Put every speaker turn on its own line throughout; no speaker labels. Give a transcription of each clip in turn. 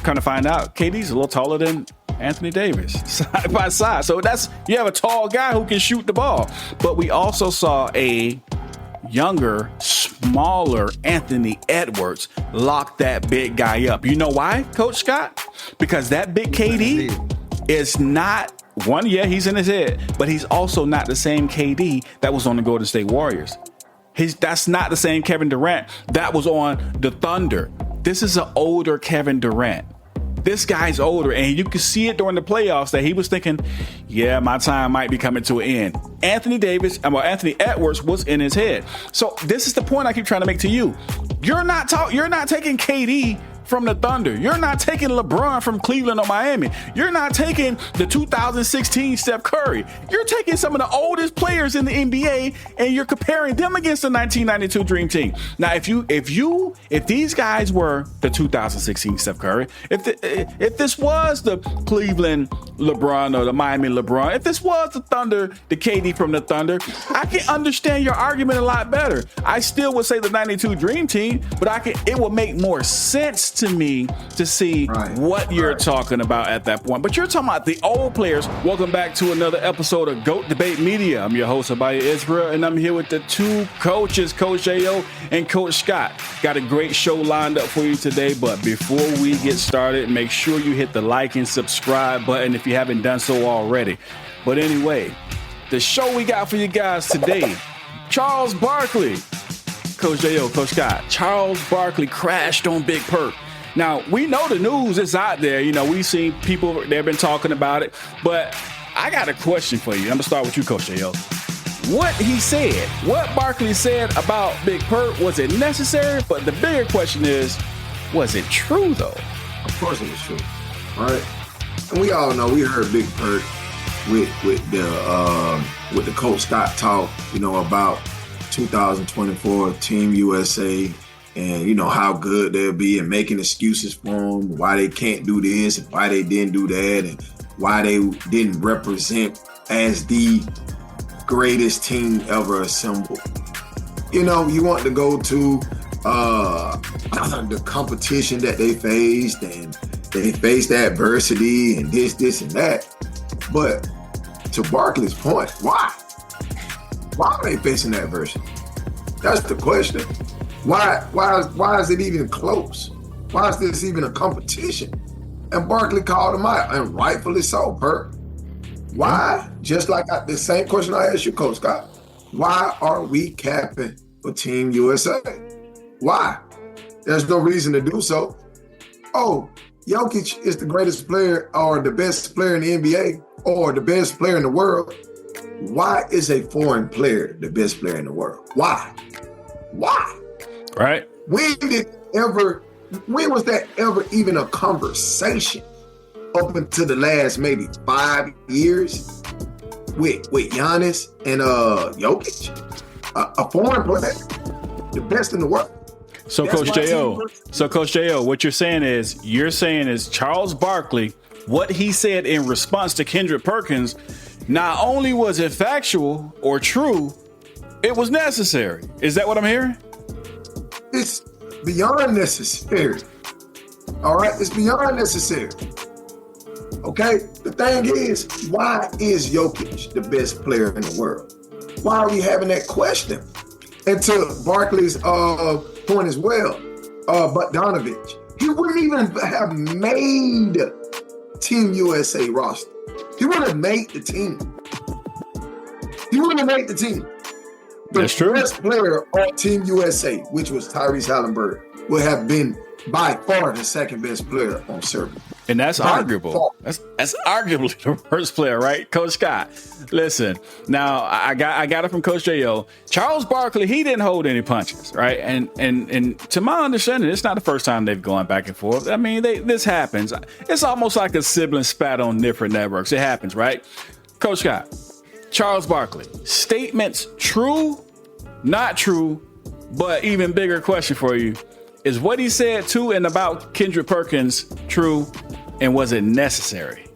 Kind of find out, KD's a little taller than Anthony Davis, side by side. So you have a tall guy who can shoot the ball. But we also saw a younger, smaller Anthony Edwards lock that big guy up. You know why, Coach Scott? Because that big KD is not one, he's in his head, but he's also not the same KD that was on the Golden State Warriors. That's not the same Kevin Durant that was on the Thunder. This is an older Kevin Durant. This guy's older, and you can see it during the playoffs that he was thinking, my time might be coming to an end. Anthony Edwards was in his head. So this is the point I keep trying to make to you. You're not taking KD from the Thunder. You're not taking LeBron from Cleveland or Miami. You're not taking the 2016 Steph Curry. You're taking some of the oldest players in the NBA and you're comparing them against the 1992 Dream Team. Now, if these guys were the 2016 Steph Curry, if this was the Cleveland LeBron or the Miami LeBron, if this was the Thunder, the KD from the Thunder, I can understand your argument a lot better. I still would say the 92 Dream Team, but it would make more sense to me to see what you're talking about at that point. But you're talking about the old players. Welcome back to another episode of GOAT Debate Media. I'm your host, Abaya Israel, and I'm here with the two coaches, Coach J.O. and Coach Scott. Got a great show lined up for you today, but before we get started, make sure you hit the like and subscribe button if you haven't done so already. But anyway, the show we got for you guys today, Charles Barkley. Coach J.O., Coach Scott, Charles Barkley crashed on Big Perk. Now, we know the news is out there. We've seen people, they've been talking about it. But I got a question for you. I'm going to start with you, Coach J.O. What he said, what Barkley said about Big Perk, was it necessary? But the bigger question is, was it true, though?
Of course it was true. All right. And we all know, we heard Big Perk with the Coach Scott talk, about 2024 Team USA and, how good they'll be and making excuses for them, why they can't do this and why they didn't do that and why they didn't represent as the greatest team ever assembled. You want to go to the competition that they faced and they faced adversity and this and that. But to Barkley's point, why? Why are they facing adversity? That's the question. Why is it even close? Why is this even a competition? And Barkley called him out, and rightfully so, Perk. Why? Just like the same question I asked you, Coach Scott. Why are we capping for Team USA? Why? There's no reason to do so. Oh, Jokic is the greatest player or the best player in the NBA or the best player in the world. Why is a foreign player the best player in the world? Why?
Right.
When was that ever even a conversation up until the last maybe 5 years with Giannis and Jokic? A foreign player, the best in the world.
So Coach J.O., what you're saying is Charles Barkley, what he said in response to Kendrick Perkins, not only was it factual or true, it was necessary. Is that what I'm hearing?
It's beyond necessary. All right? It's beyond necessary. Okay? The thing is, why is Jokic the best player in the world? Why are we having that question? And to Barkley's point as well, Bogdanovich, he wouldn't even have made Team USA roster. He wouldn't have made the team.
That's true.
The best player on Team USA, which was Tyrese Halliburton, would have been by far the second best player on Serbia.
And that's arguable. That's arguably the worst player, right? Coach Scott, listen, now I got it from Coach J.O. Charles Barkley, he didn't hold any punches, right? And to my understanding, it's not the first time they've gone back and forth. I mean, this happens. It's almost like a sibling spat on different networks. It happens, right? Coach Scott, Charles Barkley, statements true, not true, but even bigger question for you. Is what he said to and about Kendrick Perkins true, and was it necessary?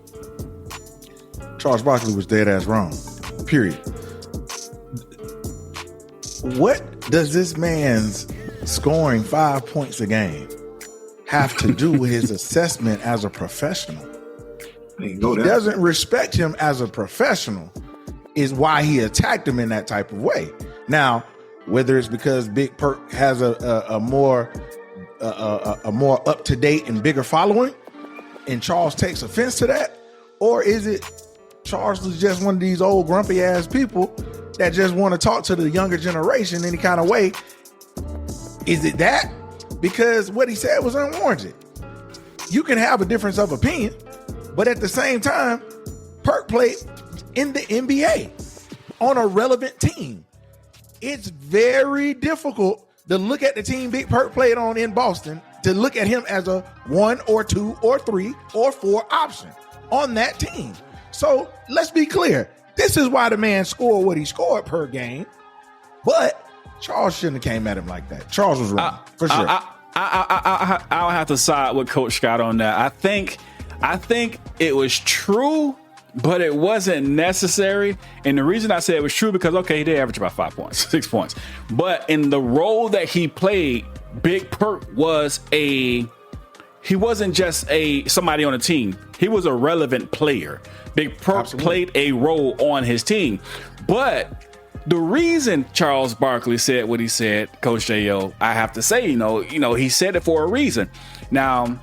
Charles Barkley was dead ass wrong. Period. What does this man's scoring 5 points a game have to do with his assessment as a professional.
He
He doesn't respect him as a professional is why he attacked him in that type of way. Now, whether it's because Big Perk has a more up-to-date and bigger following and Charles takes offense to that, or is it Charles is just one of these old grumpy ass people that just want to talk to the younger generation any kind of way? Is it that? Because what he said was unwarranted. You can have a difference of opinion, but at the same time, Perk played in the NBA on a relevant team. It's very difficult to look at the team Big Perk played on in Boston to look at him as a 1 or 2 or 3 or 4 option on that team. So let's be clear. This is why the man scored what he scored per game, but Charles shouldn't have came at him like that. Charles was wrong, for sure.
I'll have to side with Coach Scott on that. I think it was true, but it wasn't necessary. And the reason I say it was true because, okay, he did average about 5 points, 6 points. But in the role that he played, Big Perk he wasn't just somebody on a team. He was a relevant player. Big Perk played a role on his team. But the reason Charles Barkley said what he said, Coach J.O., I have to say, he said it for a reason. Now,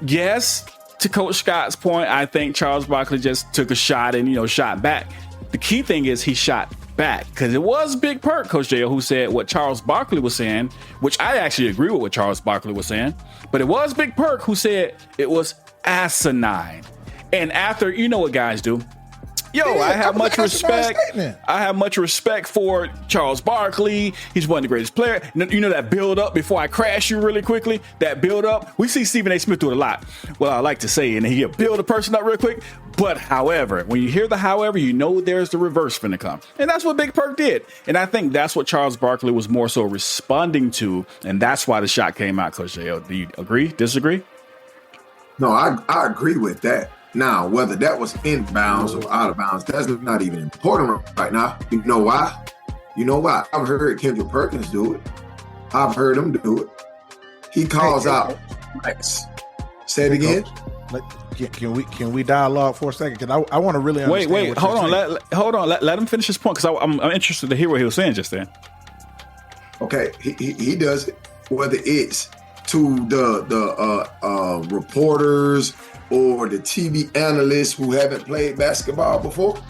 yes, to Coach Scott's point, I think Charles Barkley just took a shot and, shot back. The key thing is he shot back because it was Big Perk, Coach J.O., who said what Charles Barkley was saying, which I actually agree with what Charles Barkley was saying. But it was Big Perk who said it was asinine. And after, you know what guys do. I have much respect. I have much respect for Charles Barkley. He's one of the greatest players. That build up before I crash you really quickly, that build up. We see Stephen A. Smith do it a lot. Well, I like to say, and he'll build a person up real quick. But however, when you hear the however, there's the reverse finna come. And that's what Big Perk did. And I think that's what Charles Barkley was more so responding to. And that's why the shot came out, Coach J.O. Do you agree? Disagree?
No, I agree with that. Now, whether that was in bounds or out of bounds, that's not even important right now. You know why? I've heard Kendrick Perkins do it. I've heard him do it. He calls out rights. Say it again.
Can we dialogue for a second? Because I want to really understand.
Wait. Hold on. Let him finish his point because I'm interested to hear what he was saying just then.
Okay, he does it. Whether it's to the reporters or the TV analysts who haven't played basketball before,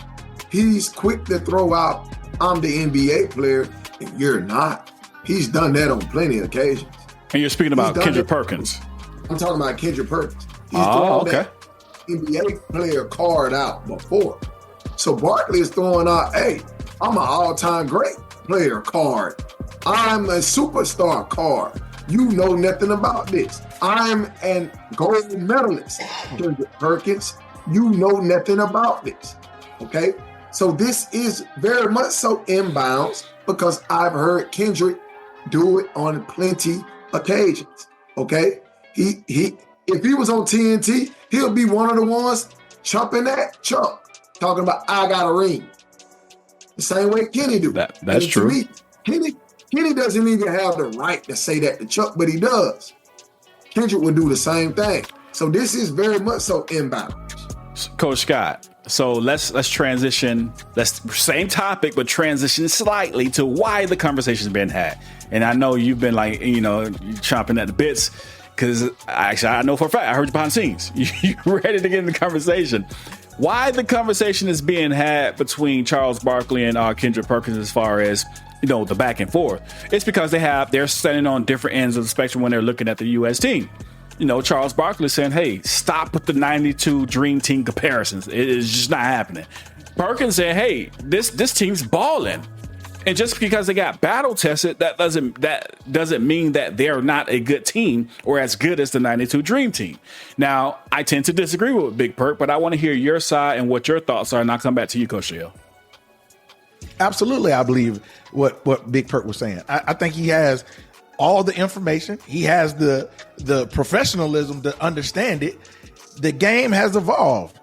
he's quick to throw out, I'm the NBA player, and you're not. He's done that on plenty of occasions.
And you're speaking about Kendrick Perkins.
I'm talking about Kendrick Perkins. He's thrown that NBA player card out before. So Barkley is throwing out, hey, I'm an all-time great player card. I'm a superstar card. You know nothing about this. I'm an gold medalist, Kendrick Perkins. You know nothing about this, okay? So this is very much so inbounds because I've heard Kendrick do it on plenty occasions, okay? He if he was on TNT, he'll be one of the ones chumping that chump, talking about I got a ring. The same way Kenny do.
That's true.
To me, Kenny doesn't even have the right to say that to Chuck, but he does. Kendrick would do the same thing. So this is very much so inbound.
Coach Scott, so let's transition. Same topic, but transition slightly to why the conversation's been had. And I know you've been chomping at the bits because I know for a fact, I heard you behind the scenes. You're ready to get in the conversation. Why the conversation is being had between Charles Barkley and Kendrick Perkins as far as the back and forth. It's because they're standing on different ends of the spectrum when they're looking at the U.S. team. Charles Barkley is saying, hey, stop with the 92 Dream Team comparisons. It is just not happening. Perkins said, hey, this team's balling. And just because they got battle tested, that doesn't mean that they're not a good team or as good as the 92 Dream Team. Now, I tend to disagree with Big Perk, but I want to hear your side and what your thoughts are, and I'll come back to you, Coach Hill.
Absolutely, I believe what Big Perk was saying. I think he has all the information. He has the professionalism to understand it. The game has evolved.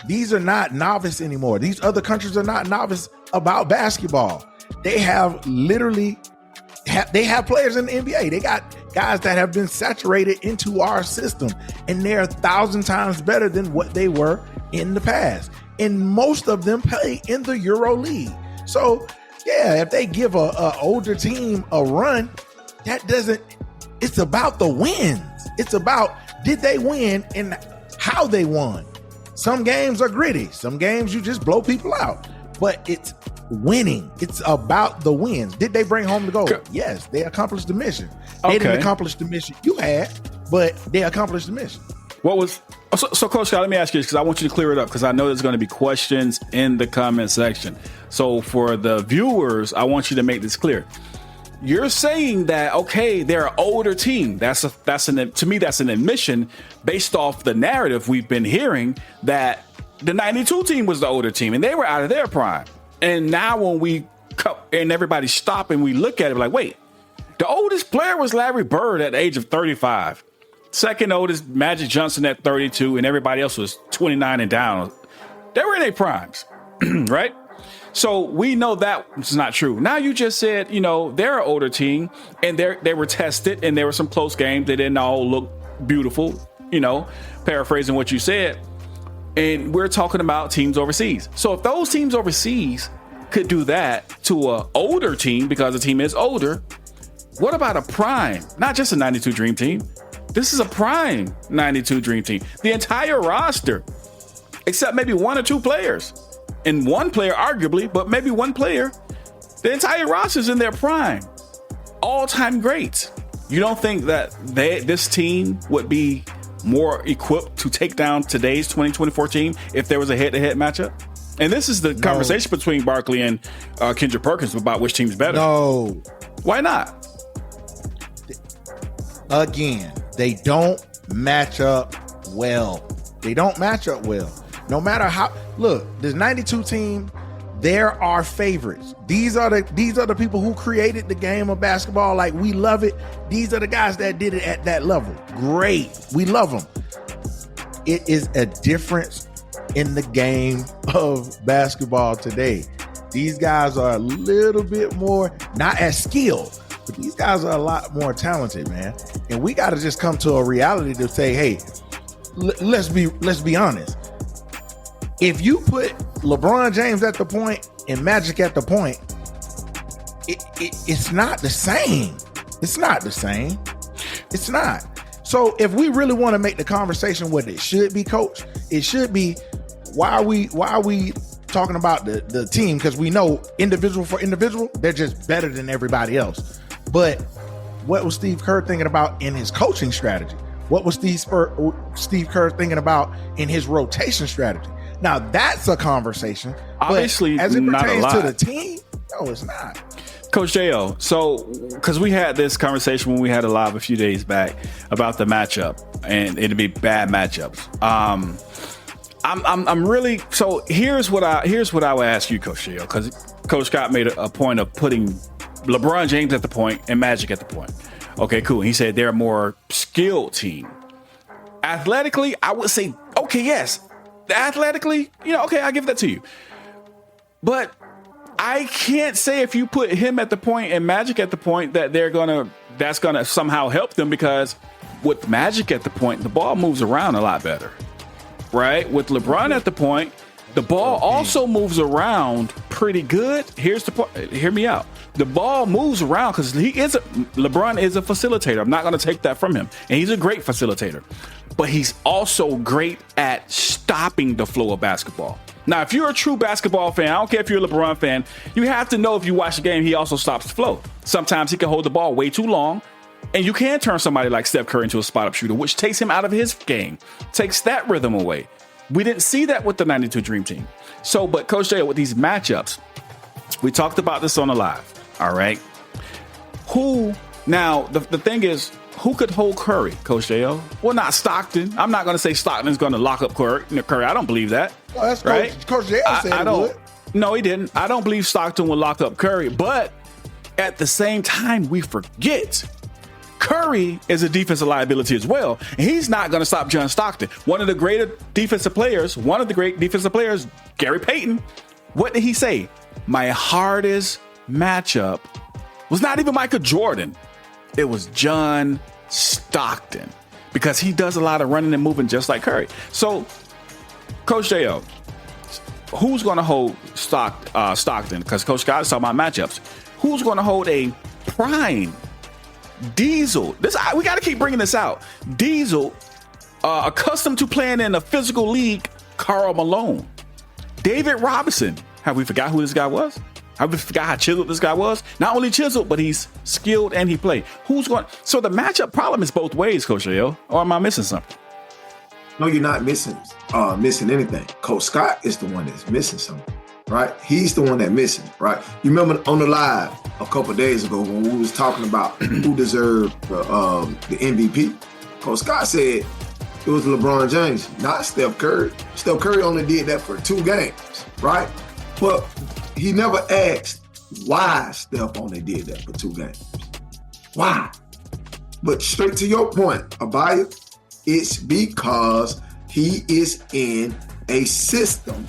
These are not novice anymore. These other countries are not novice about basketball. They have players in the NBA. They got guys that have been saturated into our system, and they're 1,000 times better than what they were in the past. And most of them play in the Euro League. So, yeah, if they give a older team a run, that doesn't. It's about the wins. It's about did they win and how they won. Some games are gritty. Some games you just blow people out. But it's winning. It's about the wins. Did they bring home the gold? Yes, they accomplished the mission. They didn't accomplish the mission you had, but they accomplished the mission.
What was so Coach Scott, let me ask you this because I want you to clear it up because I know there's going to be questions in the comment section. So for the viewers, I want you to make this clear. You're saying that, okay, they're an older team. To me, that's an admission based off the narrative we've been hearing that the 92 team was the older team and they were out of their prime. And now when we and everybody stop and we look at it, we're like, wait, the oldest player was Larry Bird at the age of 35. Second oldest, Magic Johnson at 32, and everybody else was 29 and down. They were in their primes, right? So we know that it's not true. Now you just said, they're an older team, and they were tested, and there were some close games. They didn't all look beautiful, paraphrasing what you said. And we're talking about teams overseas. So if those teams overseas could do that to an older team because the team is older, what about a prime? Not just a 92 Dream Team. This is a prime 92 Dream Team. The entire roster, except maybe one or two players. And one player, arguably, but maybe one player. The entire roster's in their prime. All-time greats. You don't think that this team would be more equipped to take down today's 2024 team if there was a head-to-head matchup? And this is the conversation between Barkley and Kendrick Perkins about which team's better.
No.
Why not?
Again, they don't match up well. They don't match up well. No matter how, look, this 92 team, there are favorites. These are the people who created the game of basketball. Like, we love it. These are the guys that did it at that level. Great. We love them. It is a difference in the game of basketball today. These guys are a little bit more, not as skilled, but these guys are a lot more talented, man. And we got to just come to a reality to say, hey, let's be honest. If you put LeBron James at the point and Magic at the point, it's not the same. It's not the same. It's not. So if we really want to make the conversation what it should be, Coach, it should be why are we talking about the team? Because we know individual for individual, they're just better than everybody else. But what was Steve Kerr thinking about in his coaching strategy? What was Steve Kerr thinking about in his rotation strategy? Now that's a conversation.
Obviously,
as it pertains
not a lot.
to the team, no, it's not.
Coach J.O., so because we had this conversation when we had a live a few days back about the matchup, and it'd be bad matchups. I'm really so. Here's what I would ask you, Coach J.O., because Coach Scott made a point of putting LeBron James at the point and Magic at the point. Okay, cool. He said they're a more skilled team. Athletically, I would say, okay, yes. Athletically, okay, I'll give that to you. But I can't say if you put him at the point and Magic at the point that that's gonna somehow help them, because with Magic at the point, the ball moves around a lot better, right? With LeBron at the point, the ball also moves around pretty good. Here's the part. Hear me out. The ball moves around because LeBron is a facilitator. I'm not going to take that from him, and he's a great facilitator. But he's also great at stopping the flow of basketball. Now, if you're a true basketball fan, I don't care if you're a LeBron fan, you have to know if you watch the game, he also stops the flow. Sometimes he can hold the ball way too long, and you can turn somebody like Steph Curry into a spot-up shooter, which takes him out of his game, takes that rhythm away. We didn't see that with the 92 Dream Team. So, but Coach J, with these matchups, we talked about this on the live, all right? Now, the thing is, who could hold Curry, Coach J.O.? Well, not Stockton. I'm not going to say Stockton's going to lock up Curry. I don't believe that.
Well, that's
right?
Coach J.O. said he would.
No, he didn't. I don't believe Stockton will lock up Curry. But at the same time, we forget Curry is a defensive liability as well. And he's not going to stop John Stockton. One of the great defensive players, Gary Payton, what did he say? My hardest matchup was not even Michael Jordan. It was John Stockton, because he does a lot of running and moving just like Curry. So, Coach J.O., who's going to hold Stockton? Because Coach Scott is talking about matchups. Who's going to hold a prime Diesel? We got to keep bringing this out. Diesel, accustomed to playing in a physical league, Karl Malone. David Robinson. Have we forgot who this guy was? Have we forgot how chiseled this guy was? Not only chiseled, but he's skilled and he played. So the matchup problem is both ways, Coach J.O., or am I missing something?
No, you're not missing anything. Coach Scott is the one that's missing something, right? He's the one that's missing, right? You remember on the live a couple of days ago when we was talking about who deserved the MVP? Coach Scott said it was LeBron James, not Steph Curry. Steph Curry only did that for 2 games, right? But he never asked why Steph only did that for 2 games. Why? But straight to your point, Abaya, it's because he is in a system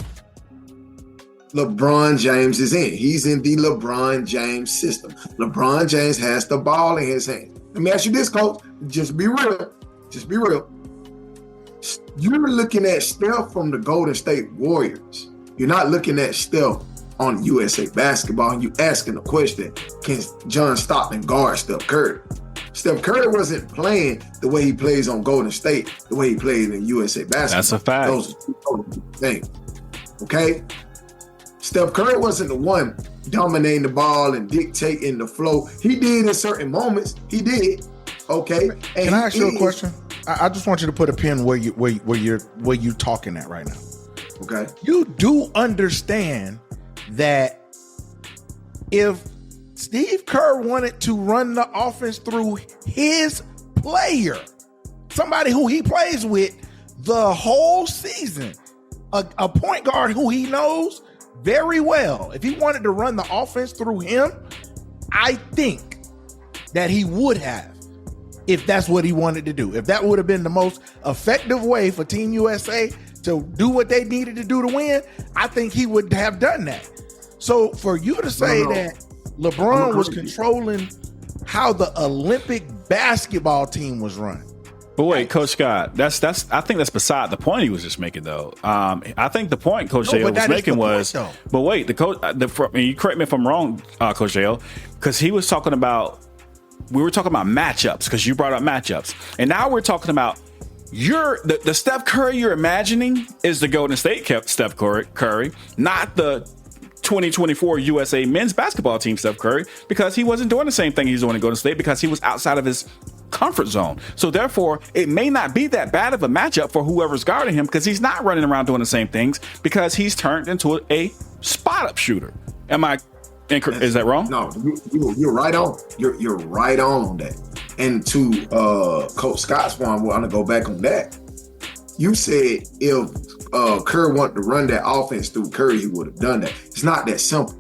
LeBron James is in. He's in the LeBron James system. LeBron James has the ball in his hand. Let me ask you this, Coach. Just be real. Just be real. You're looking at Steph from the Golden State Warriors. You're not looking at Steph on USA Basketball, and you asking the question, can John Stockton guard Steph Curry? Steph Curry wasn't playing the way he plays on Golden State, the way he played in USA Basketball.
That's a fact.
Those are 2 totally things. Okay? Steph Curry wasn't the one dominating the ball and dictating the flow. He did in certain moments. He did. Okay? And
can I ask you a question? I just want you to put a pin where you're talking at right now.
Okay.
You do understand that if Steve Kerr wanted to run the offense through his player, somebody who he plays with the whole season, a point guard who he knows very well, if he wanted to run the offense through him, I think that he would have, if that's what he wanted to do. If that would have been the most effective way for Team USA to do what they needed to do to win, I think he would have done that. So for you to say that LeBron was controlling how the Olympic basketball team was run.
But wait, Coach Scott, that's I think that's beside the point he was just making, though. I think the point Coach J.O. was making was, but wait, you correct me if I'm wrong, Coach J.O., because he was talking about, we were talking about matchups, because you brought up matchups, and now we're talking about the Steph Curry you're imagining is the Golden State Steph Curry, not the 2024 USA men's basketball team Steph Curry, because he wasn't doing the same thing he's doing in Golden State, because he was outside of his comfort zone. So therefore, it may not be that bad of a matchup for whoever's guarding him, because he's not running around doing the same things, because he's turned into a spot-up shooter. Am I incorrect? Is that wrong?
No, you're right on. You're right on that. And to Coach Scott's point, I want to go back on that. You said if Curry wanted to run that offense through Curry, he would have done that. It's not that simple.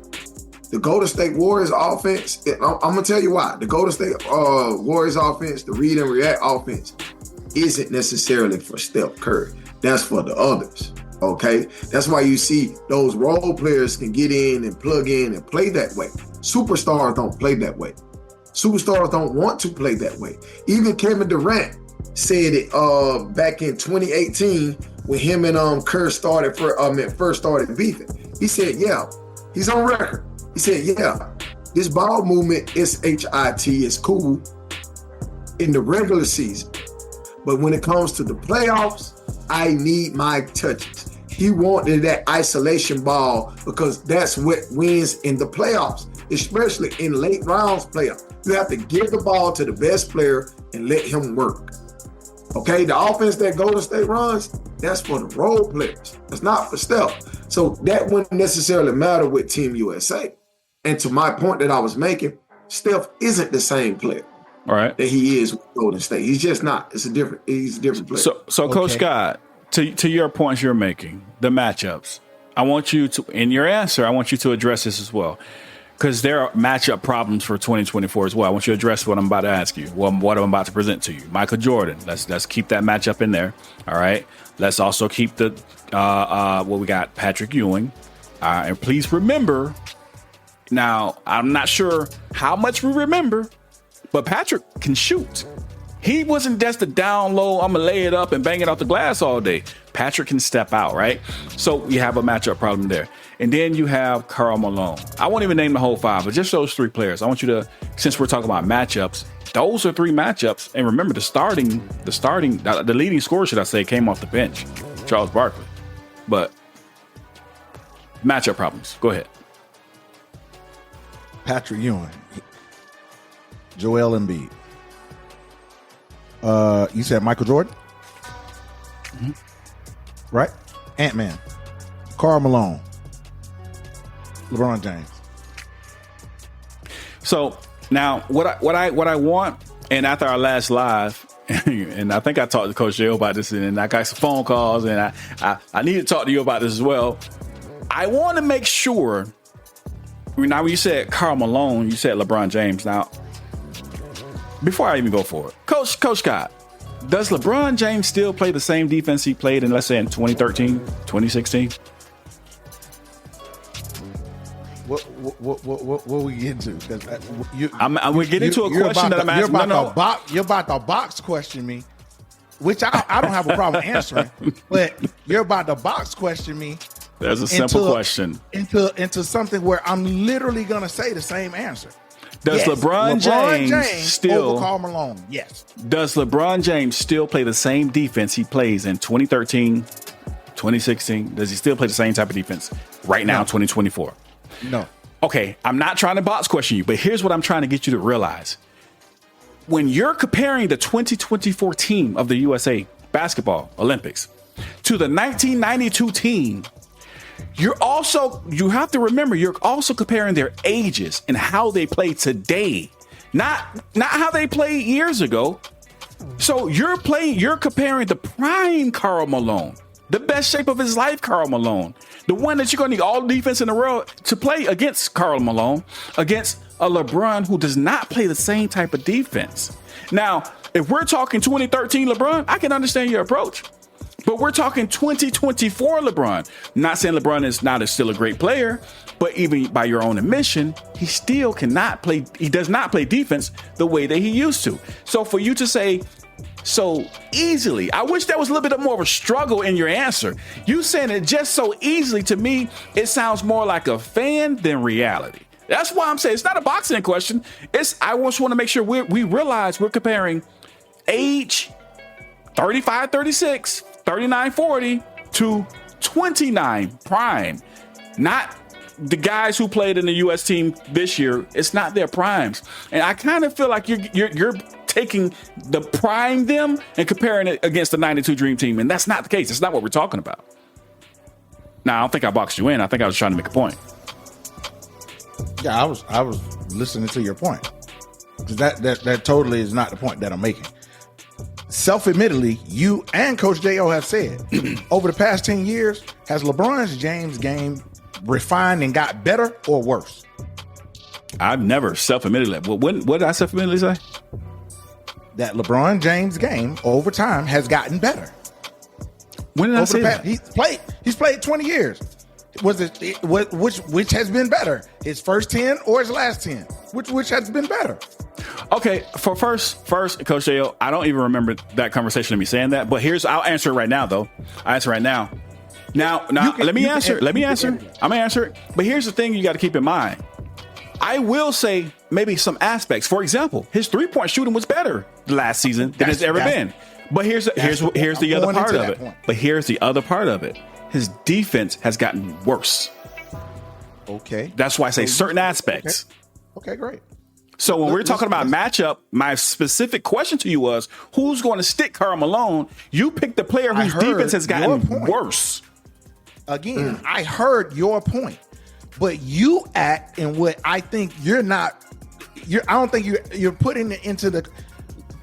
The Golden State Warriors offense, I'm going to tell you why. The Golden State Warriors offense, the read and react offense, isn't necessarily for Steph Curry. That's for the others, okay? That's why you see those role players can get in and plug in and play that way. Superstars don't play that way. Superstars don't want to play that way. Even Kevin Durant said it back in 2018 when him and first started beefing. He said, yeah, he's on record. He said, yeah, this ball movement is HIT, is cool in the regular season. But when it comes to the playoffs, I need my touches. He wanted that isolation ball because that's what wins in the playoffs, especially in late rounds playoffs. You have to give the ball to the best player and let him work. Okay, the offense that Golden State runs, that's for the role players. It's not for Steph. So that wouldn't necessarily matter with Team USA. And to my point that I was making, Steph isn't the same player,
all right,
that he is with Golden State. He's just not. He's a different player.
So okay. Coach Scott, to your points you're making, the matchups, I want you to, in your answer, I want you to address this as well. Because there are matchup problems for 2024 as well. I want you to address what I'm about to ask you, what I'm about to present to you. Michael Jordan, let's keep that matchup in there. All right. Let's also keep the what we got, Patrick Ewing. And please remember, now I'm not sure how much we remember, but Patrick can shoot. He wasn't just a down low, I'm going to lay it up and bang it off the glass all day. Patrick can step out, right? So you have a matchup problem there. And then you have Karl Malone. I won't even name the whole five, but just those three players. I want you to, since we're talking about matchups, those are three matchups. And remember, the leading scorer, should I say, came off the bench, Charles Barkley. But matchup problems. Go ahead.
Patrick Ewing, Joel Embiid. You said Michael Jordan, right? Ant-Man, Karl Malone, LeBron James.
So now, what I want, and after our last live, and I think I talked to Coach J about this, and I got some phone calls, and I need to talk to you about this as well. I want to make sure. Now, when you said Karl Malone, you said LeBron James. Now, before I even go forward, Coach Scott, does LeBron James still play the same defense he played in, let's say, in 2013, 2016?
What we get to? Because
we're getting to a question that I'm asking.
You're about to box question me, which I don't have a problem answering. But you're about to box question me.
That's a simple question.
Into something where I'm literally going to say the same answer.
Does LeBron James still
over Karl Malone? Yes.
Does LeBron James still play the same defense he plays in 2013, 2016? Does he still play the same type of defense right now, 2024?
No.
Okay, I'm not trying to box question you, but here's what I'm trying to get you to realize. When you're comparing the 2024 team of the USA Basketball Olympics to the 1992 team, you have to remember, you're also comparing their ages and how they play today, not how they played years ago. So you're comparing the prime Karl Malone, the best shape of his life Karl Malone, the one that you're going to need all the defense in the world to play against Karl Malone, against a LeBron who does not play the same type of defense. Now, if we're talking 2013 LeBron, I can understand your approach. But we're talking 2024 LeBron. Not saying LeBron is not still a great player, but even by your own admission, he still cannot play. He does not play defense the way that he used to. So for you to say so easily, I wish there was a little bit more of a struggle in your answer. You saying it just so easily, to me, it sounds more like a fan than reality. That's why I'm saying it's not a boxing question. I just want to make sure we realize we're comparing age 35, 36, 39, 40 to 29 prime. Not the guys who played in the U.S. team this year. It's not their primes. And I kind of feel like you're taking the prime them and comparing it against the 92 Dream Team. And that's not the case. It's not what we're talking about. Now, I don't think I boxed you in. I think I was trying to make a point.
Yeah, I was listening to your point. That totally is not the point that I'm making. Self-admittedly, you and Coach J.O. have said, over the past 10 years, has LeBron James' game refined and got better or worse?
I've never self-admittedly. What did I self-admittedly say?
That LeBron James' game over time has gotten better.
When did I say that?
He's played 20 years. Which has been better? His first 10 or his last 10? Which has been better?
Okay, for first, Coach J.O., I don't even remember that conversation of me saying that. But I'll answer it right now, though. I'll answer right now. Now, let me answer. I'm gonna answer it. But here's the thing: you got to keep in mind. I will say maybe some aspects. For example, his 3-point shooting was better last season than it's ever been. But here's the other part of it. But here's the other part of it. His defense has gotten worse.
Okay.
That's why I say certain aspects.
Okay, great.
So when we're talking about matchup, my specific question to you was, who's going to stick Karl Malone? You picked the player whose defense has gotten worse.
Again, I heard your point, but you act in what I think you're not. I don't think you're putting it into the.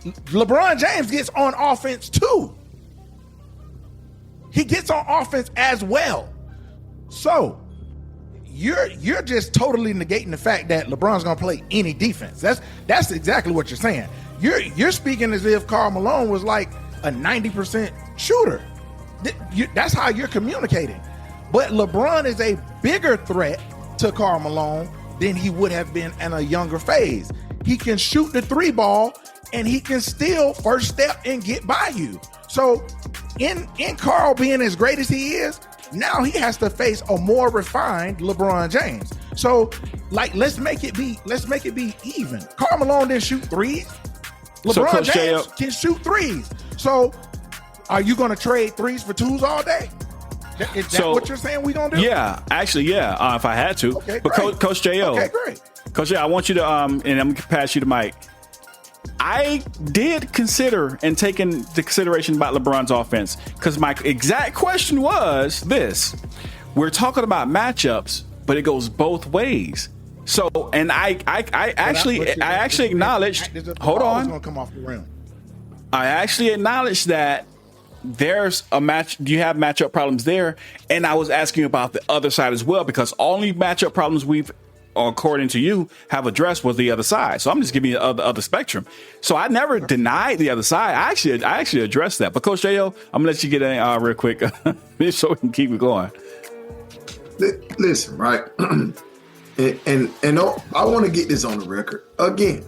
LeBron James gets on offense too. He gets on offense as well. So you're just totally negating the fact that LeBron's gonna play any defense. That's exactly what you're saying. You're speaking as if Karl Malone was like a 90% shooter. That's how you're communicating. But LeBron is a bigger threat to Karl Malone than he would have been in a younger phase. he can shoot the three ball, and he can still first step and get by you. So in Karl being as great as he is, now he has to face a more refined LeBron James. So like, let's make it be even. Karl Malone didn't shoot threes. LeBron James can shoot threes. So are you going to trade threes for twos all day? Is that what you're saying we gonna do?
Yeah, actually, yeah. If I had to,
okay,
but Coach J.O.
Okay, great.
Coach J, I want you to and I'm gonna pass you the mic. I did consider and take into consideration about LeBron's offense, because my exact question was this: we're talking about matchups, but it goes both ways. So, and I actually acknowledged. Hold on.
Gonna come off the rim.
I actually acknowledged that there's a match. Do you have matchup problems there? And I was asking about the other side as well, because only matchup problems we've, according to you, have addressed was the other side. So I'm just giving you the other spectrum. So I never denied the other side. I actually addressed that. But Coach J.O., I'm gonna let you get in real quick so we can keep it going.
Listen, right? and I want to get this on the record again,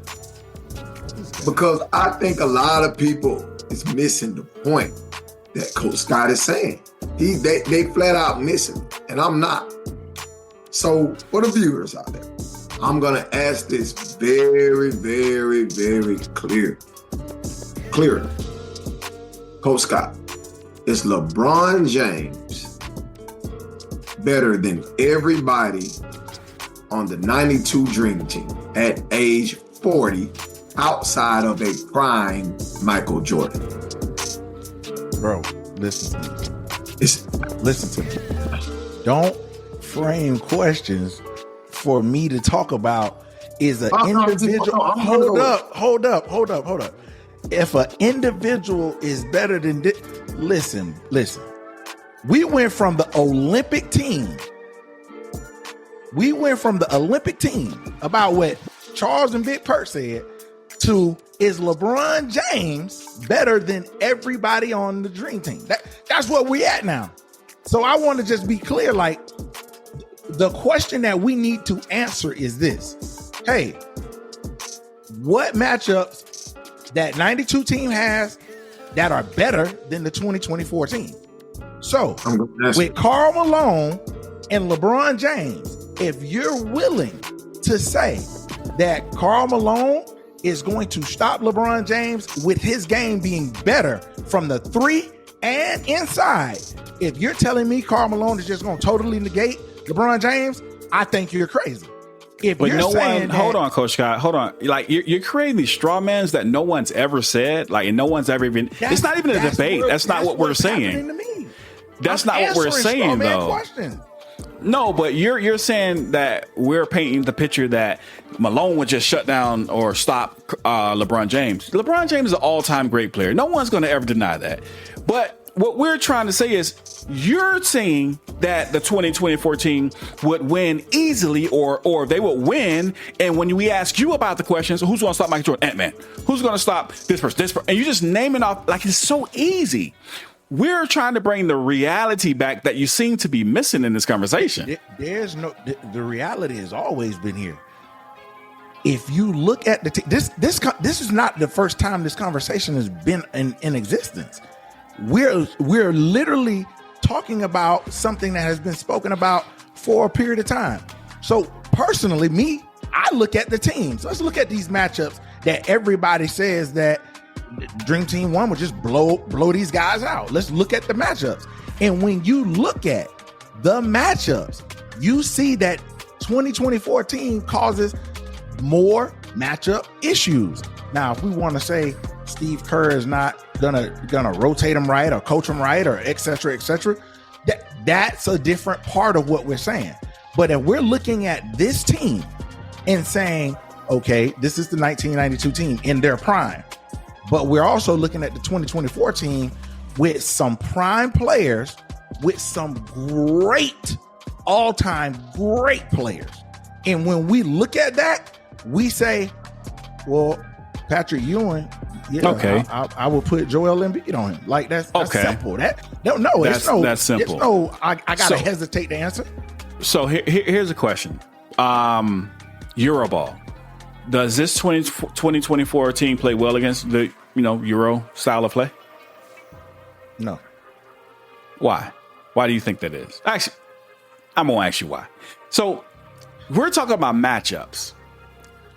because I think a lot of people is missing the point that Coach Scott is saying. They flat out missing, and I'm not. So for the viewers out there, I'm gonna ask this very, very, very clearly. Coach Scott, is LeBron James better than everybody on the 92 Dream Team at age 40 outside of a prime Michael Jordan?
Bro, listen to me. Listen to me. Don't frame questions for me to talk about is an individual. Hold up. If an individual is better than this, listen. We went from the Olympic team. About what Charles and Big Perk said to, is LeBron James better than everybody on the Dream Team? That's what we at now. So I want to just be clear, like, the question that we need to answer is this. Hey, what matchups that 92 team has that are better than the 2024 team? So with Karl Malone and LeBron James, if you're willing to say that Karl Malone is going to stop LeBron James with his game being better from the three and inside, if you're telling me Karl Malone is just going to totally negate LeBron James, I think you're crazy.
But no one, hold on, Coach Scott, hold on. Like, you're creating these straw mans that no one's ever said, like, and no one's ever even. It's not even a debate. That's not what we're saying. That's not what we're saying, though. No, but you're saying that we're painting the picture that Malone would just shut down or stop LeBron James. LeBron James is an all-time great player. No one's going to ever deny that. But what we're trying to say is, you're saying that the 2024 team would win easily, or they would win. And when we ask you about the questions, who's going to stop Michael Jordan? Ant-Man. Who's going to stop this person? And you're just naming off like it's so easy. We're trying to bring the reality back that you seem to be missing in this conversation.
The reality has always been here. If you look at this is not the first time this conversation has been in existence. We're literally talking about something that has been spoken about for a period of time. So personally, I look at the teams. Let's look at these matchups that everybody says that Dream Team 1 would just blow these guys out. Let's look at the matchups. And when you look at the matchups, you see that 2024 team causes more matchup issues. Now, if we want to say Steve Kerr is not gonna rotate him right or coach him right or et cetera, that's a different part of what we're saying. But if we're looking at this team and saying, okay, this is the 1992 team in their prime, but we're also looking at the 2024 team with some prime players, with some great, all-time great players. And when we look at that, we say, well, Patrick Ewing, yeah, okay, I will put Joel Embiid on him. Like, that's okay. Simple. That's simple. I gotta hesitate to answer.
So here's a question. Euroball. Does this 2024 team play well against the Euro style of play?
No.
Why? Why do you think that is? Actually, I'm gonna ask you why. So we're talking about matchups,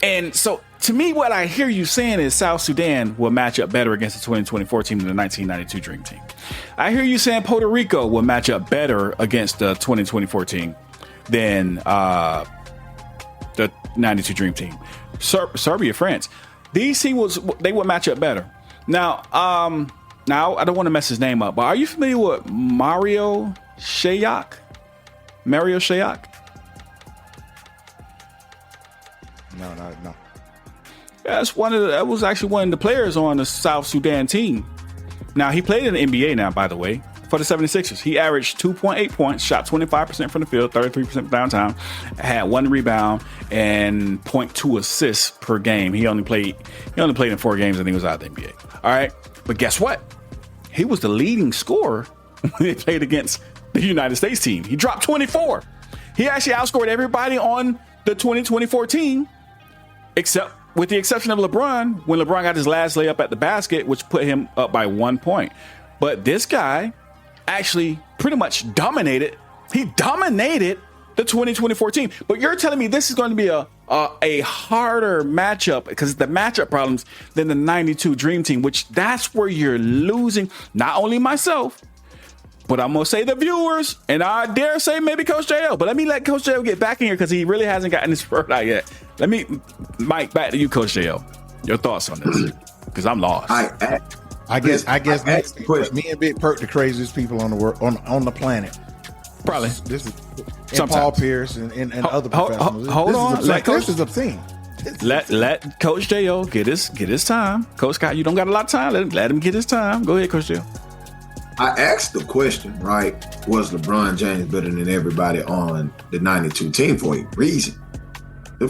and so to me, what I hear you saying is South Sudan will match up better against the 2024 team than the 1992 Dream Team. I hear you saying Puerto Rico will match up better against the 2024 team than the 92 Dream Team. Serbia, France, these teams they would match up better. Now I don't want to mess his name up, but are you familiar with Mario Shayak? Mario Shayak?
No.
That was actually one of the players on the South Sudan team. Now, he played in the NBA now, by the way, for the 76ers. He averaged 2.8 points, shot 25% from the field, 33% downtown, had 1 rebound and 0.2 assists per game. He only played in 4 games, and he was out of the NBA. All right. But guess what? He was the leading scorer when they played against the United States team. He dropped 24. He actually outscored everybody on the 2024 team, except with the exception of LeBron, when LeBron got his last layup at the basket, which put him up by 1 point. But this guy actually pretty much dominated. He dominated the 2024 team. But you're telling me this is going to be a harder matchup because the matchup problems than the 92 Dream Team, which that's where you're losing not only myself, but I'm going to say the viewers, and I dare say maybe Coach JL. But let me let Coach JL get back in here because he really hasn't gotten his word out yet. Mike, back to you, Coach JL. Your thoughts on this? Because I'm lost.
I guess me and Big Perk the craziest people on the world on the planet.
Probably.
This is Paul Pierce and other professionals.
Hold on.
This is obscene.
Let Coach JL get his time. Coach Scott, you don't got a lot of time. Let him get his time. Go ahead, Coach JL.
I asked the question, right? Was LeBron James better than everybody on the 92 team for a reason?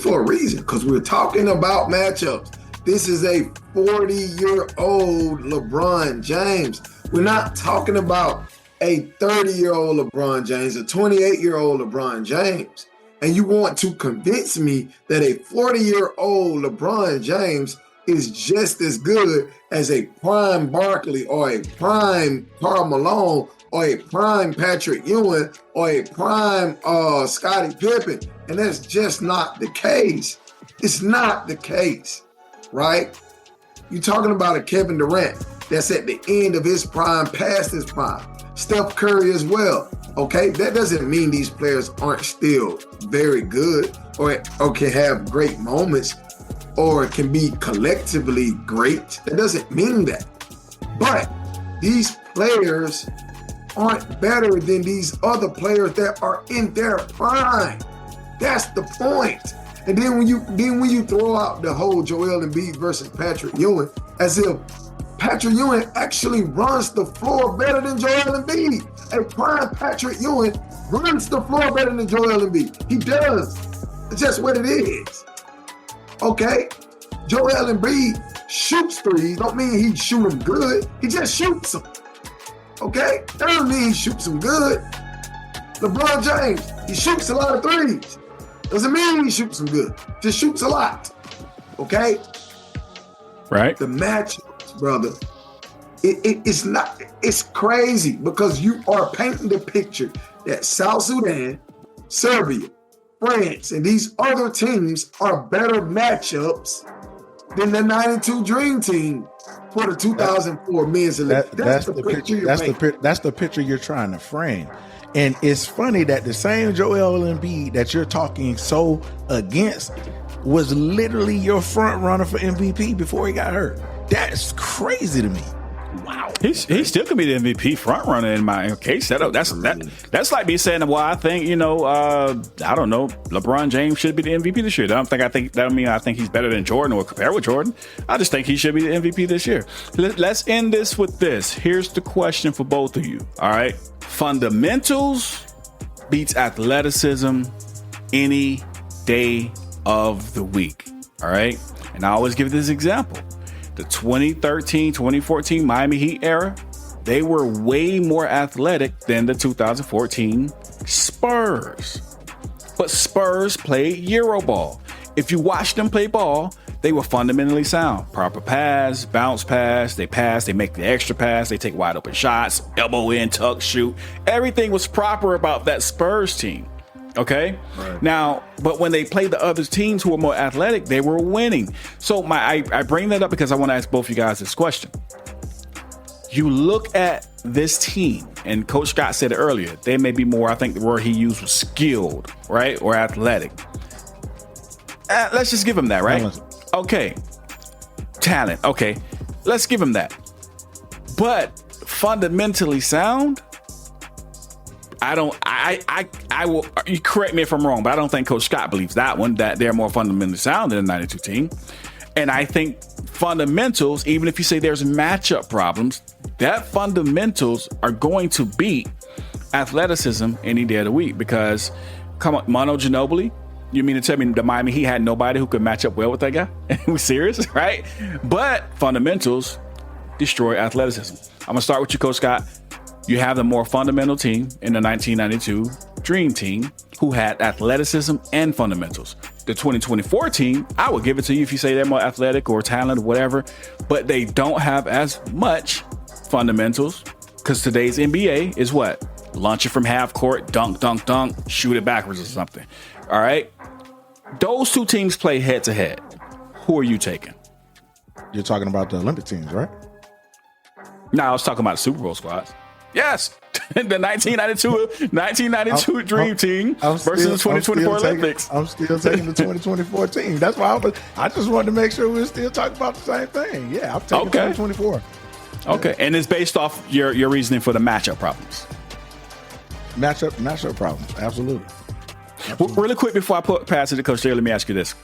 For a reason, because we're talking about matchups. This is a 40-year-old LeBron James. We're not talking about a 30-year-old LeBron James, a 28-year-old LeBron James. And you want to convince me that a 40-year-old LeBron James is just as good as a prime Barkley or a prime Karl Malone or a prime Patrick Ewing or a prime Scottie Pippen. And that's just not the case. It's not the case, right? You're talking about a Kevin Durant that's at the end of his prime, past his prime. Steph Curry as well, okay? That doesn't mean these players aren't still very good or can have great moments or can be collectively great. That doesn't mean that. But these players aren't better than these other players that are in their prime. That's the point. And then when you throw out the whole Joel Embiid versus Patrick Ewing, as if Patrick Ewing actually runs the floor better than Joel Embiid. A prime Patrick Ewing runs the floor better than Joel Embiid. He does. It's just what it is. Okay? Joel Embiid shoots threes. Don't mean he shoot them good. He just shoots them. Okay? That doesn't mean he shoots them good. LeBron James, he shoots a lot of threes. Doesn't mean he shoots them good. Just shoots a lot. Okay?
Right.
The matchups, brother, it's crazy because you are painting the picture that South Sudan, Serbia, France, and these other teams are better matchups than the 92 Dream Team for the 2004 men's Olympics. That's the picture you're trying to frame.
And it's funny that the same Joel Embiid that you're talking so against was literally your front runner for MVP before he got hurt. That's crazy to me.
Wow. He still could be the MVP front runner in my case setup. That's like me saying, well, I think, I don't know, LeBron James should be the MVP this year. That don't mean I think he's better than Jordan or compare with Jordan. I just think he should be the MVP this year. Let's end this with this. Here's the question for both of you. All right. Fundamentals beats athleticism any day of the week. All right. And I always give this example. The 2013, 2014 Miami Heat era, they were way more athletic than the 2014 Spurs. But Spurs played Euroball. if you watch them play ball, they were fundamentally sound. Proper pass, bounce pass, they make the extra pass, they take wide open shots, elbow in, tuck, shoot. Everything was proper about that Spurs team. Okay.
Right.
Now, but when they played the other teams who were more athletic, they were winning. So I bring that up because I want to ask both of you guys this question. You look at this team, and Coach Scott said it earlier, they may be more, I think the word he used was skilled, right? Or athletic. Let's just give him that, right? Okay. Talent. Okay. Let's give him that. But fundamentally sound, I will, you correct me if I'm wrong, but I don't think Coach Scott believes that one, that they're more fundamentally sound than the 92 team. And I think fundamentals, even if you say there's matchup problems, that fundamentals are going to beat athleticism any day of the week. Because, come on, Manu Ginobili, you mean to tell me the Miami Heat had nobody who could match up well with that guy? We serious, right? But fundamentals destroy athleticism. I'm going to start with you, Coach Scott. You have the more fundamental team in the 1992 Dream Team who had athleticism and fundamentals. The 2024 team, I would give it to you if you say they're more athletic or talented, whatever, but they don't have as much fundamentals because today's NBA is what? Launch it from half court, dunk, dunk, dunk, shoot it backwards or something. All right. Those two teams play head to head. Who are you taking?
You're talking about the Olympic teams, right?
No, I was talking about the Super Bowl squads. Yes. The 1992 Dream Team versus the 2024 Olympics.
I'm still taking the 2024 team. That's why I just wanted to make sure we're still talking about the same thing. Yeah, I'm taking 2024.
Okay. And it's based off your reasoning for the matchup problems.
Matchup problems. Absolutely.
Really quick before I pass it to Coach Jay, let me ask you this.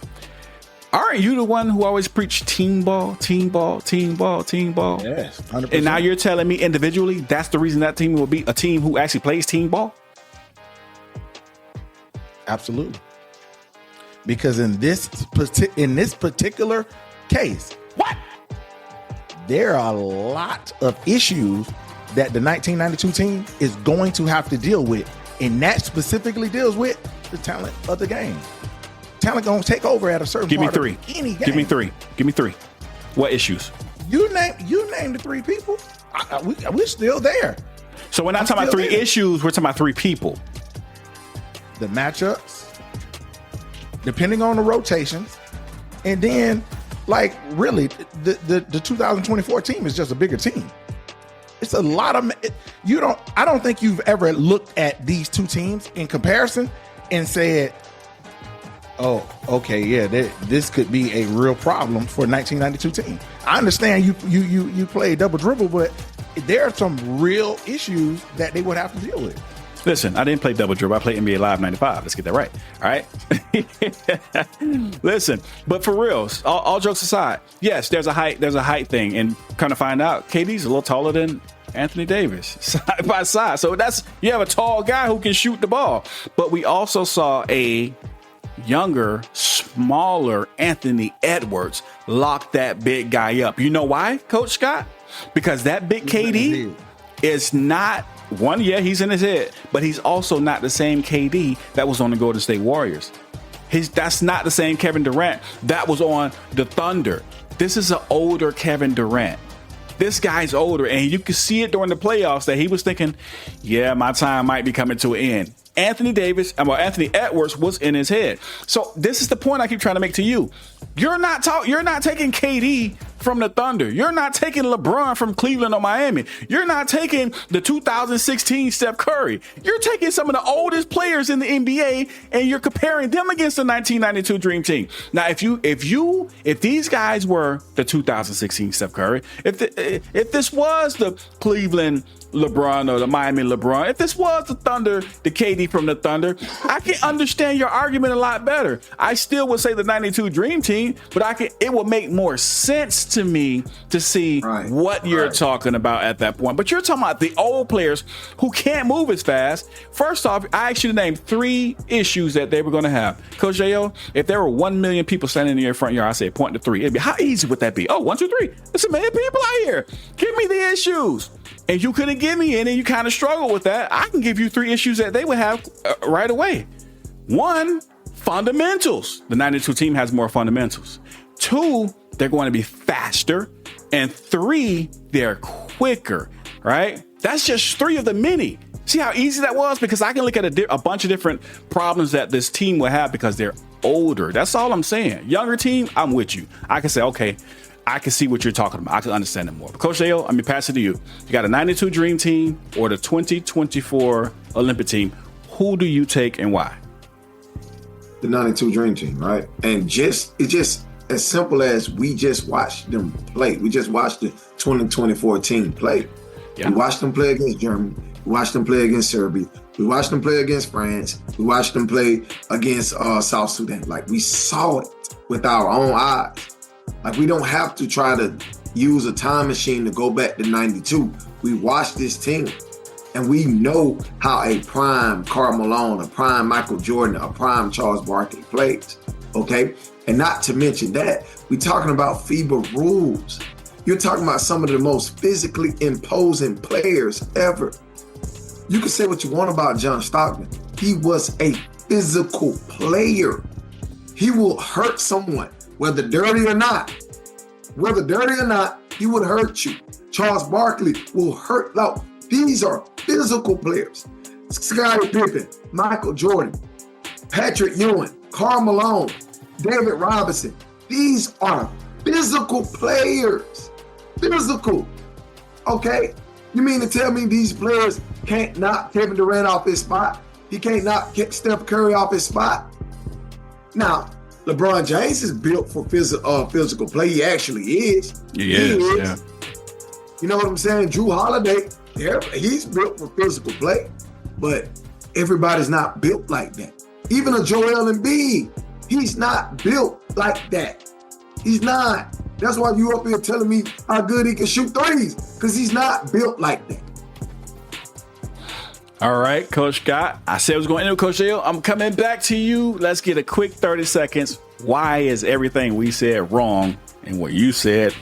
Aren't you the one who always preached team ball, team ball, team ball, team ball?
Yes, 100%.
And now you're telling me individually that's the reason that team will be a team who actually plays team ball?
Absolutely. Because in this particular case,
what?
There are a lot of issues that the 1992 team is going to have to deal with, and that specifically deals with the talent of the game. Talent gonna take over at a certain
Give me
part
three.
Of any game.
Give me three. What issues?
You name the three people. We're still there.
So we're not talking about three issues. We're talking about three people.
The matchups, depending on the rotations, and then like really the 2024 team is just a bigger team. It's a lot of I don't think you've ever looked at these two teams in comparison and said, oh, okay, yeah, this could be a real problem for a 1992 team. I understand you play double dribble, but there are some real issues that they would have to deal with.
Listen, I didn't play double dribble. I played NBA Live 95. Let's get that right. All right. Listen, but for real, all jokes aside, yes, there's a height thing, and kind of find out KD's a little taller than Anthony Davis side by side. So you have a tall guy who can shoot the ball, but we also saw a younger, smaller Anthony Edwards lock that big guy up. You know why, Coach Scott? Because that big KD is not one. Yeah, he's in his head, but he's also not the same KD that was on the Golden State Warriors. That's not the same Kevin Durant that was on the Thunder. This is an older Kevin Durant. This guy's older, and you can see it during the playoffs that he was thinking, yeah, my time might be coming to an end. Anthony Edwards was in his head. So this is the point I keep trying to make to you. You're not taking KD from the Thunder. You're not taking LeBron from Cleveland or Miami. You're not taking the 2016 Steph Curry. You're taking some of the oldest players in the NBA and you're comparing them against the 1992 Dream Team. Now, if these guys were the 2016 Steph Curry, if this was the Cleveland LeBron or the Miami LeBron, if this was the Thunder, the KD from the Thunder, I can understand your argument a lot better. I still would say the 92 Dream Team, but it would make more sense to me to see what you're talking about at that point. But you're talking about the old players who can't move as fast. First off, I asked you to name three issues that they were going to have. Coach J.O., if there were 1 million people standing in your front yard, I say point to three. It'd be, how easy would that be? Oh, 1, 2, 3. There's a million people out here. Give me the issues. And you couldn't give me any, you kind of struggle with that. I can give you three issues that they would have right away. One, fundamentals. The 92 team has more fundamentals. 2, they're going to be faster. And 3, they're quicker, right? That's just 3 of the many. See how easy that was? Because I can look at a bunch of different problems that this team will have because they're older. That's all I'm saying. Younger team, I'm with you. I can say, okay, I can see what you're talking about. I can understand it more. But Coach Dale, I'm going to pass it to you. You got a 92 Dream Team or the 2024 Olympic team. Who do you take and why?
The 92 Dream Team, right? And it's just as simple as we just watched them play. We just watched the 2024 team play. Yeah. We watched them play against Germany. We watched them play against Serbia. We watched them play against France. We watched them play against South Sudan. Like, we saw it with our own eyes. Like, we don't have to try to use a time machine to go back to 92. We watched this team, and we know how a prime Karl Malone, a prime Michael Jordan, a prime Charles Barkley plays, okay? And not to mention that, we're talking about FIBA rules. You're talking about some of the most physically imposing players ever. You can say what you want about John Stockton. He was a physical player. He will hurt someone, whether dirty or not. Whether dirty or not, he would hurt you. Charles Barkley will hurt. Like, these are physical players. Scottie Pippen, Michael Jordan, Patrick Ewing, Karl Malone, David Robinson. These are physical players. Physical. Okay? You mean to tell me these players can't knock Kevin Durant off his spot? He can't knock Steph Curry off his spot? Now, LeBron James is built for physical play. He actually is.
He is. Yeah.
You know what I'm saying? Drew Holiday, he's built for physical play, but everybody's not built like that. Even a Joel Embiid, he's not built like that. He's not. That's why you up here telling me how good he can shoot threes, because he's not built like that.
All right, Coach Scott. I said I was going to end with Coach Dale. I'm coming back to you. Let's get a quick 30 seconds. Why is everything we said wrong and what you said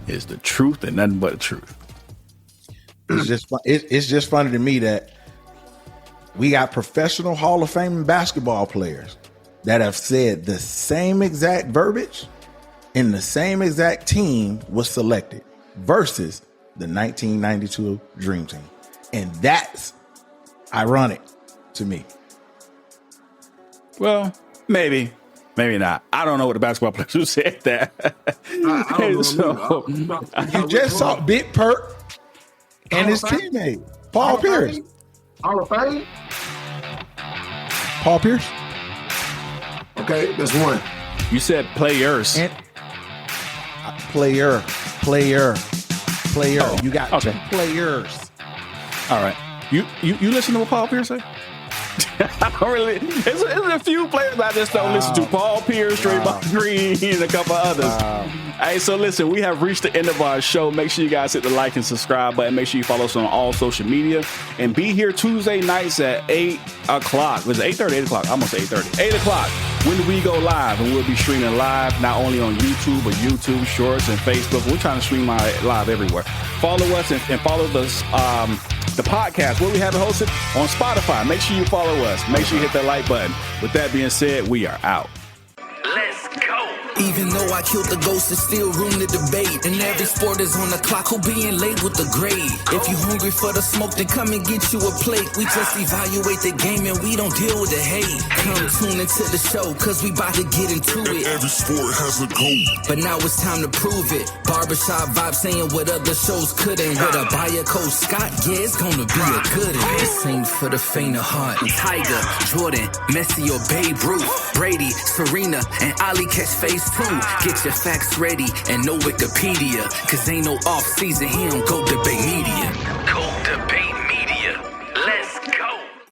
is the truth and nothing but the truth?
It's just funny to me that we got professional Hall of Fame basketball players that have said the same exact verbiage and the same exact team was selected versus the 1992 Dream Team. And that's ironic to me.
Well, maybe not. I don't know what the basketball players who said that.
You just saw Big Perk and his teammate, Paul Pierce.
Hall of Fame?
Paul Pierce?
Okay, that's one.
You said players.
And player.
Oh,
you got two players.
All right. You listen to what Paul Pierce say? I don't really. There's a few players I just don't listen to. Paul Pierce, Draymond Green, and a couple others. Hey, so listen, we have reached the end of our show. Make sure you guys hit the like and subscribe button. Make sure you follow us on all social media. And be here Tuesday nights at 8 o'clock. Was it 8:30? 8 o'clock. Almost 8:30. 8 o'clock when we go live. And we'll be streaming live, not only on YouTube, but YouTube Shorts and Facebook. We're trying to stream live everywhere. Follow us and follow the podcast where we have it hosted on Spotify. Make sure you follow us. Make sure you hit that like button. With that being said, we are out.
Let's go. Even though I killed the ghost, there's still room to debate. And every sport is on the clock, who being late with the grade. If you hungry for the smoke, then come and get you a plate. We just evaluate the game and we don't deal with the hate. Come tune into the show, cause we about to get into it.
Every sport has a goal,
but now it's time to prove it. Barbershop vibe saying what other shows couldn't. With a buyer Coach Scott, yeah, it's gonna be a good one. This ain't for the faint of heart. Tiger, Jordan, Messi or Babe Ruth, Brady, Serena, and Ali catch phase 2. Get your facts ready and no Wikipedia, cause ain't no off season, he don't go debate